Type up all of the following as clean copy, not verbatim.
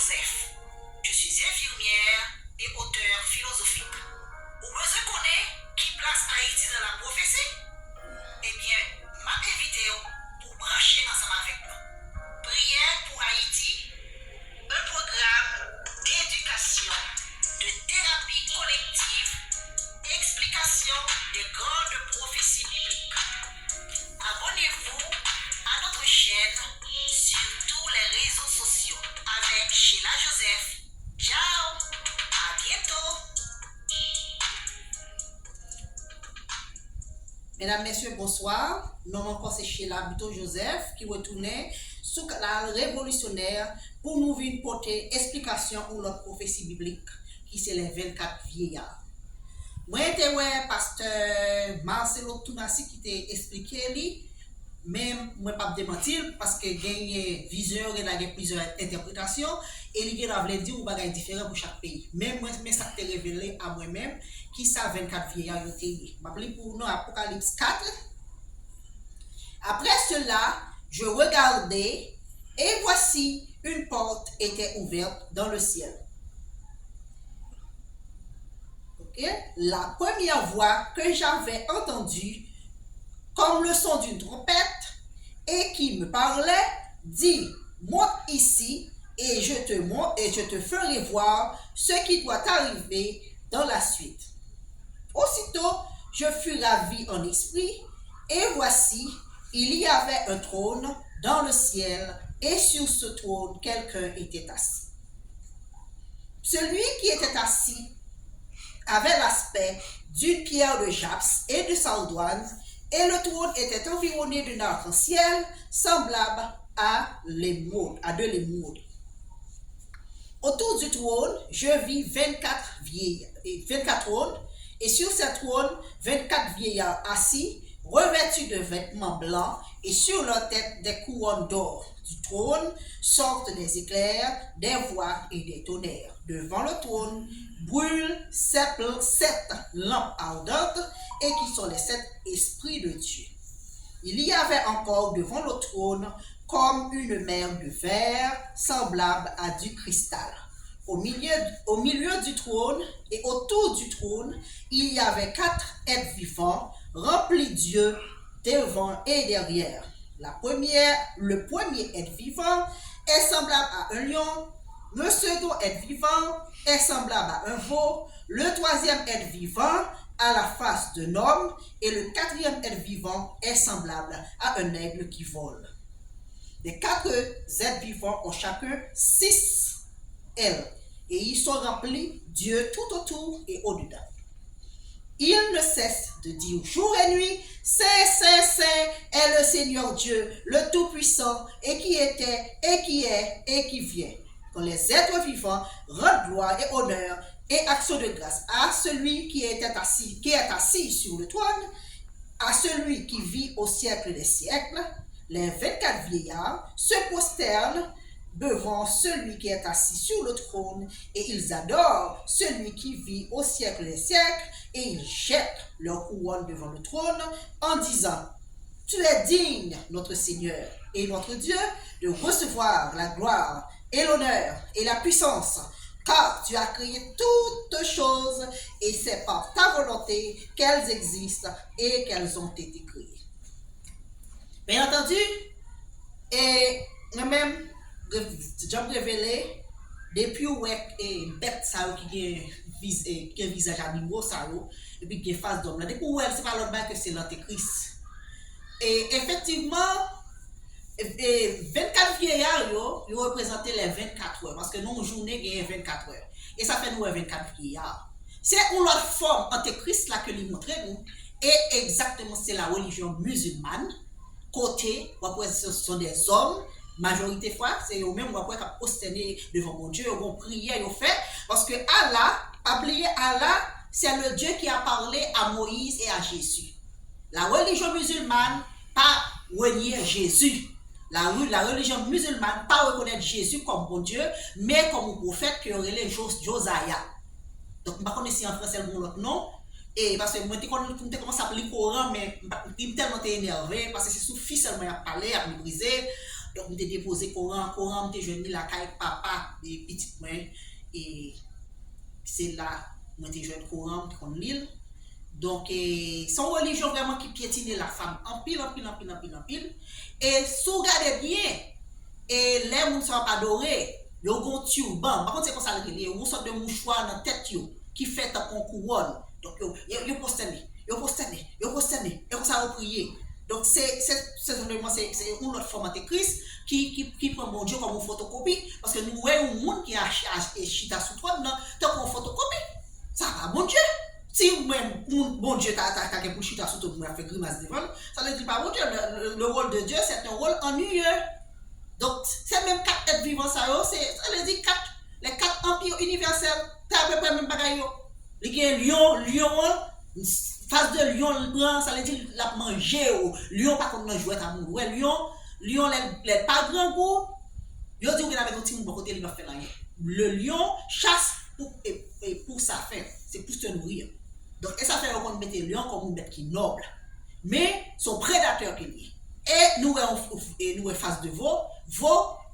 Joseph. Je suis infirmière et auteur philosophique. Vous besoin connaître qui place Haïti dans la prophétie? Eh bien, m'a invité pour brancher ensemble avec nous. Prière pour Haïti, un programme d'éducation, de thérapie collective, explication des grandes prophéties bibliques. Abonnez-vous à notre chaîne sur tous les réseaux sociaux avec Sheila Joseph. Ciao, à bientôt. Mesdames, Messieurs, bonsoir. Nom encore c'est Sheila Buto Joseph qui retournait sous la révolutionnaire pour nous venir porter explication pour notre prophétie biblique qui c'est les 24 vieillards. Moi, j'étais pasteur Marcelo Tunasi qui t'a expliqué lui, même moi pas démentir parce que gagne vision et a plusieurs interprétations et il a voulu dire ou bagay différent pour chaque pays. Même moi mais ça t'est révélé à moi-même qui ça 24 vieillards yo té. M'appelé pour nous Apocalypse 4. Après cela, je regardais et voici une porte était ouverte dans le ciel. La première voix que j'avais entendue comme le son d'une trompette et qui me parlait dit: monte ici et je te ferai voir ce qui doit arriver dans la suite. Aussitôt, je fus ravi en esprit et voici, il y avait un trône dans le ciel et sur ce trône quelqu'un était assis. Celui qui était assis avait l'aspect d'une pierre de jaspis et de sardoine, et le trône était environné d'un arc-en-ciel semblable à de l'émeraude. Autour du trône, je vis 24 trônes, et sur ces trônes, 24 vieillards assis, revêtus de vêtements blancs, et sur leur tête des couronnes d'or. Du trône sortent des éclairs, des voix et des tonnerres. Devant le trône brûlent 7 lampes ardentes et qui sont les 7 esprits de Dieu. Il y avait encore devant le trône comme une mer de verre semblable à du cristal. Au milieu du trône et autour du trône, il y avait 4 êtres vivants remplis d'yeux devant et derrière. Le premier être vivant est semblable à un lion, le second être vivant est semblable à un veau, le troisième être vivant à la face d'un homme et le quatrième être vivant est semblable à un aigle qui vole. Les 4 êtres vivants ont chacun 6 ailes et ils sont remplis d'yeux tout autour et au-dedans. Ils ne cessent de dire jour et nuit: Saint, Saint, Saint est le Seigneur Dieu, le Tout-Puissant, et qui était, et qui est, et qui vient. Quand les êtres vivants rendent gloire et honneur et action de grâce à celui qui est assis sur le trône, à celui qui vit au siècle des siècles, les 24 vieillards se prosternent devant celui qui est assis sur le trône et ils adorent celui qui vit au siècle des siècles et ils jettent leur couronne devant le trône en disant: tu es digne, notre Seigneur et notre Dieu, de recevoir la gloire et l'honneur et la puissance, car tu as créé toutes choses et c'est par ta volonté qu'elles existent et qu'elles ont été créées. Bien entendu, et moi-même, j'ai révélé depuis et bête ça qui a visage animaux ça et puis qui face d'homme là depuis c'est pas l'autre que c'est l'antéchrist. Et effectivement 24 vieillards ils représentent les 24 heures parce que nous journée gagne 24 heures et ça fait nous 24 vieillards. C'est une autre forme antéchrist là que lui montrer nous et exactement c'est la religion musulmane côté ce sont des hommes. Majorité fois, c'est eux-mêmes qui vont prosterner devant mon Dieu, ils vont prier, ils fait parce que Allah, oubliez Allah, c'est le Dieu qui a parlé à Moïse et à Jésus. La religion musulmane pas renier Jésus. La religion musulmane pas reconnaître Jésus comme bon Dieu, mais comme un prophète qui aurait les Josiah. Donc, je ne sais pas si en français le l'autre nom. Et parce que moi, je commence à appeler le Coran, mais je suis tellement énervé parce que c'est sous fils seulement à parler, à me briser. Donc, je déposé Coran, je jeune la caille papa, et petit moi, et c'est là, moi, je jeune Coran, qu'on l'île. Donc, son religion vraiment qui piétine la femme en pile. Et si vous regardez bien, et les gens ne sont pas adorés, ils ont un turban. Par contre, c'est comme ça, ils ont une sorte de mouchoir dans la tête qui fait un couronne. Donc, ils postènent, et comme ça, ils prient. Donc, c'est une autre forme de Christ qui prend mon Dieu comme une photocopie. Parce que nous voyons un monde qui a chita sous toi, tant qu'on photocopie. Ça va, bon Dieu. Si même bon Dieu t'a pour chita sous toi, pour faire grimace devant, ça ne dit pas bon Dieu. Le rôle de Dieu, c'est un rôle ennuyeux. Donc, c'est même 4 êtres vivants, ça veut dire 4, les 4 empires universels, c'est à peu près même bagaille. Il y a lion, face de lion, ça veut dire la manger. Lion, par contre, non, jouer à mon ouais, lion, les pas grand goût. Yo dit qu'il avait un petit monde côté, il va faire rien. Le lion chasse pour sa faim, c'est pour se nourrir. Donc, et ça fait qu'on mette le lion comme une bête qui est noble. Mais son prédateur qui est. Et nous en face de veau,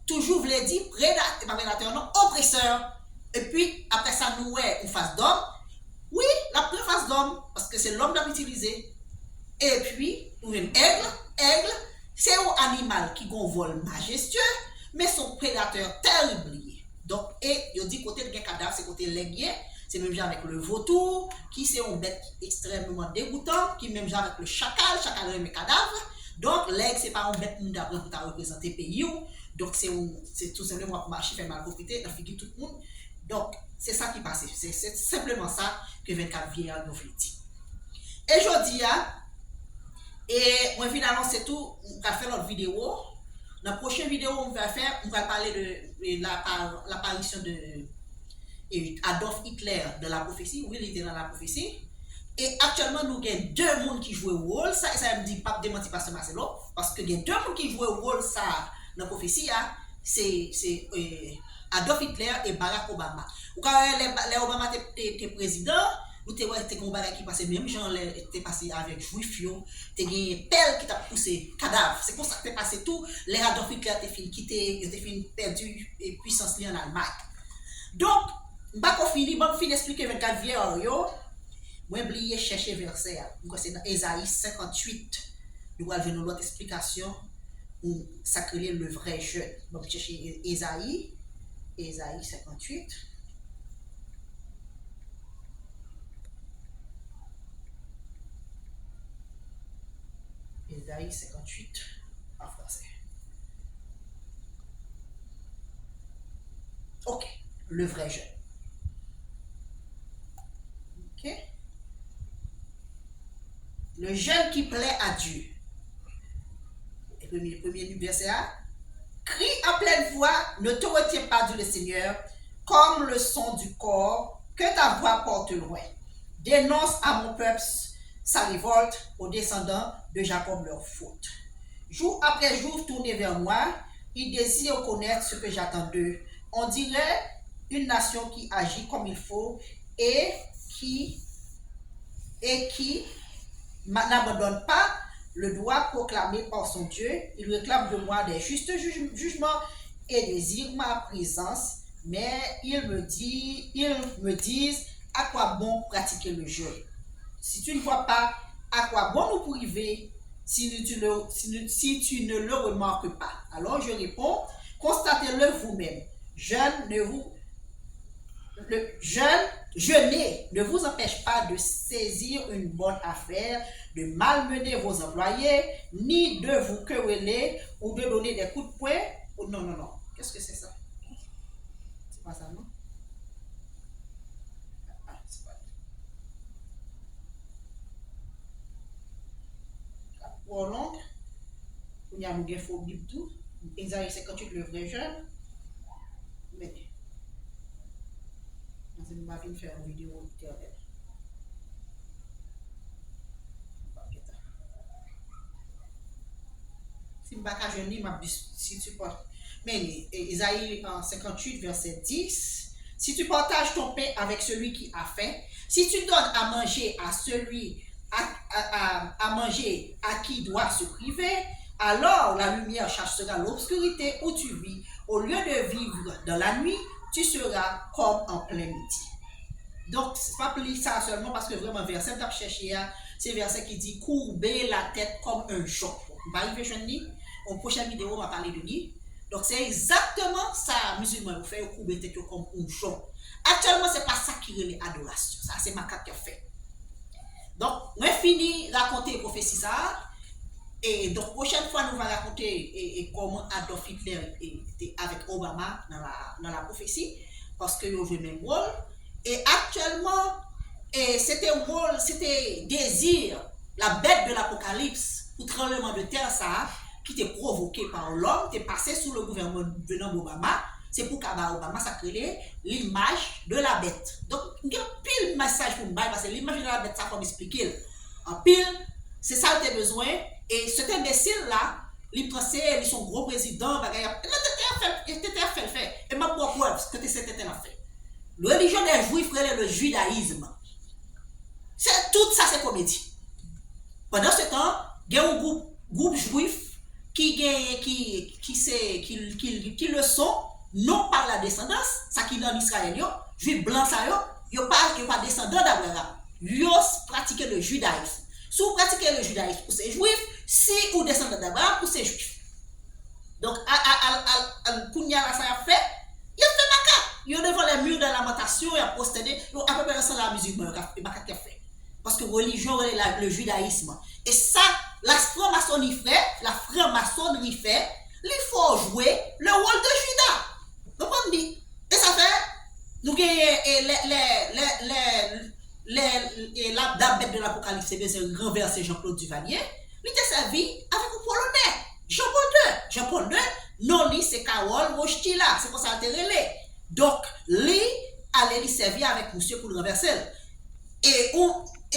toujours voulait dire prédateur, non, oppresseur. Et puis, après ça, nous en face d'homme. Oui, la première face d'homme, parce que c'est l'homme qui l'a utilisé. Et puis, nous avons aigle, c'est un animal qui a un vol majestueux, mais son prédateur terrible. Donc, et il dit côté de cadavre, c'est côté légué, c'est même genre avec le vautour, qui c'est une bête extrêmement dégoûtante, qui même genre avec le chacal aime cadavre. Donc, l'aigle, c'est pas une bête qui pour représenter le pays. Donc, c'est tout simplement pour marcher, faire mal profiter, dans figure tout le monde. Donc, c'est ça qui passe. C'est simplement ça que 24 vieillards nous dit. Et je dis, et moi, finalement, c'est tout. On va faire notre vidéo. Dans la prochaine vidéo, on va parler de l'apparition de Adolf Hitler de la prophétie. Oui, il était dans la prophétie. Et actuellement, nous avons 2 mondes qui jouent le rôle. Ça me dit pas démentir Pasteur Marcelo. Parce que il y a 2 mondes qui jouent le rôle ça, dans la prophétie. C'est Adolf Hitler et Barack Obama. Quand les Obama étaient président, nous avons été qui passait même gens étaient passé avec Juif, tu as gagné tel qui t'a poussé cadavre. C'est pour ça que tu passé tout. Les Adolf Hitler étaient perdu puissance en Allemagne. Donc, je vais finir expliquer 24 vieillards. Moi, je vais oublier chercher verset. C'est dans Ésaïe 58. Nous allons voir l'autre explication où ça crée le vrai jeune. Donc, chercher Ésaïe 58. Ésaïe 58 en français. Ok, le vrai jeune. Ok. Le jeune qui plaît à Dieu. Et le premier du verset A. Crie en pleine voix, ne te retiens pas du Seigneur, comme le son du corps que ta voix porte loin. Dénonce à mon peuple sa révolte, aux descendants de Jacob leur faute. Jour après jour, tournez vers moi, ils désirent connaître ce que j'attends d'eux. On dirait une nation qui agit comme il faut et qui n'abandonne pas le droit proclamé par son Dieu. Il réclame de moi des justes jugements et désire ma présence, mais ils me disent à quoi bon pratiquer le jeûne. Si tu ne vois pas, à quoi bon nous priver si tu ne le remarques pas? Alors je réponds, constatez-le vous-même. Jeûner ne vous empêche pas de saisir une bonne affaire, de malmener vos employés, ni de vous quereller ou de donner des coups de poing. Oh, non. Qu'est-ce que c'est ça? C'est pas ça, non? Ah, c'est pas ça. Pour long, il y a un faux Bible tout. Isaïe 58, le vrai jeune. Mais je vais faire une vidéo éternelle. Si je ne pas si tu portes. Mais Isaïe 58, verset 10. Si tu partages ton pain avec celui qui a faim, si tu donnes à manger à celui à manger à qui doit se priver, alors la lumière chassera l'obscurité où tu vis. Au lieu de vivre dans la nuit, tu seras comme en plein midi. Donc, c'est pas plus ça seulement parce que vraiment, verset que tu as cherché, c'est verset qui dit courber la tête comme un jonc. On va arriver jeune ni, en prochaine vidéo, on va parler de ni. Donc, c'est exactement ça, musulman, vous faites courber la tête comme un jonc. Actuellement, c'est pas ça qui est l'adoration. Ça, c'est ma carte qui a fait. Donc, on fini raconter prophétie ça. Et donc, prochaine fois, nous allons raconter comment Adolf Hitler était avec Obama dans la prophétie. Parce que vous jouez le même rôle. Et actuellement, c'était désir, la bête de l'apocalypse, pour tremblement de terre, ça, qui était provoqué par l'homme, qui est passé sous le gouvernement venant d'Obama. C'est pour qu'Obama, ça crée l'image de la bête. Donc, il y a pile message pour me parce que l'image de la bête, ça, faut m'expliquer. En pile, c'est ça que tu as besoin. Et cet imbécile-là, il pensait, il est son gros président, il était fait. Et ma preuve, ce que c'était fait. La religion des Juifs, le judaïsme. Tout ça, c'est comédie. Pendant ce temps, il y a un groupe juif qui le sont, non par la descendance, ça qui est en Israël, juif blanc, ça, ils ne sont pas descendants d'Abraham. Ils pratiquent le judaïsme. Si vous pratiquez le judaïsme pour ces juifs, si vous descendez d'Abraham pour ces juifs. Donc, Kounia, ça a fait, il a fait ma carte. Il est devant les murs de lamentation, il a postédé, il a à peu près ça la musique, il a fait. Parce que religion, le judaïsme. Et ça, la franc-maçonnerie fait, il faut jouer le rôle de Judas. Vous comprenez? Et ça fait, nous la bête de l'Apocalypse, c'est renverser Jean-Claude Duvalier. Il était servi avec un Polonais, Jean-Paul II. Jean-Paul II, non, c'est Carole Rochtila, c'est pour ça qu'il relais. Donc, lui, allait servir avec monsieur pour le renverser. Et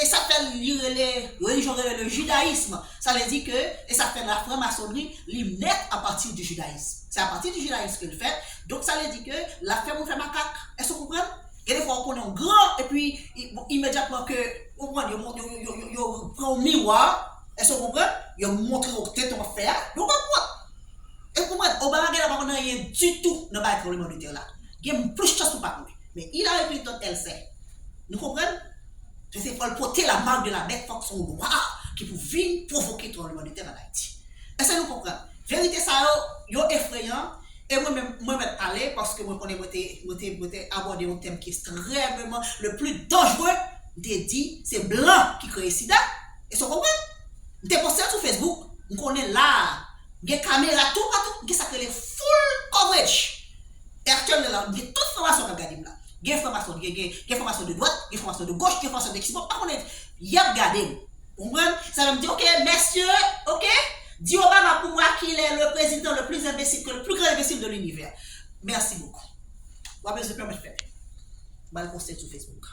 ça fait religion, le judaïsme. Ça veut dire que, et ça fait la franc-maçonnerie, il naît à partir du judaïsme. C'est à partir du judaïsme qu'il fait. Donc, ça veut dire que la ferme fait macaque. Est-ce que vous comprenez? Et des fois, on connaît un grand, et puis, immédiatement que, on prend un miroir, est-ce que vous comprenez? Il montre au tête en fer, vous comprenez? Et vous comprenez? Obama n'a pas rien du tout dans le tremblement de terre là. Il y a plus de chance pour pas. Mais il a répondu tant elle sait. Nous comprenons? C'est pour porter la marque de la bête, faut que son noir qui peut venir provoquer le tremblement de terre en Haïti. Est-ce que nous comprenons? Vérité, ça, c'est effrayant. Et moi-même parler parce que moi connais aborder un thème qui est extrêmement le plus dangereux. J'ai dit c'est blanc qui crée sida. Et ça comprend? J'ai posté sur Facebook, on connaît là, des caméras tout partout, qui s'appelle full coverage. Et actuellement là, il y a toute formation à regarder là. Il y a formation de droite, il y a formation de gauche, il y a formation d'extrême. Par contre, il y a regardé. Vous comprenez? Ça veut me dire OK, messieurs, OK? Dis Obama pour moi qu'il est le président le plus imbécile, le plus grand imbécile de l'univers. Merci beaucoup. Je vais me faire. Je vais le poster sur Facebook.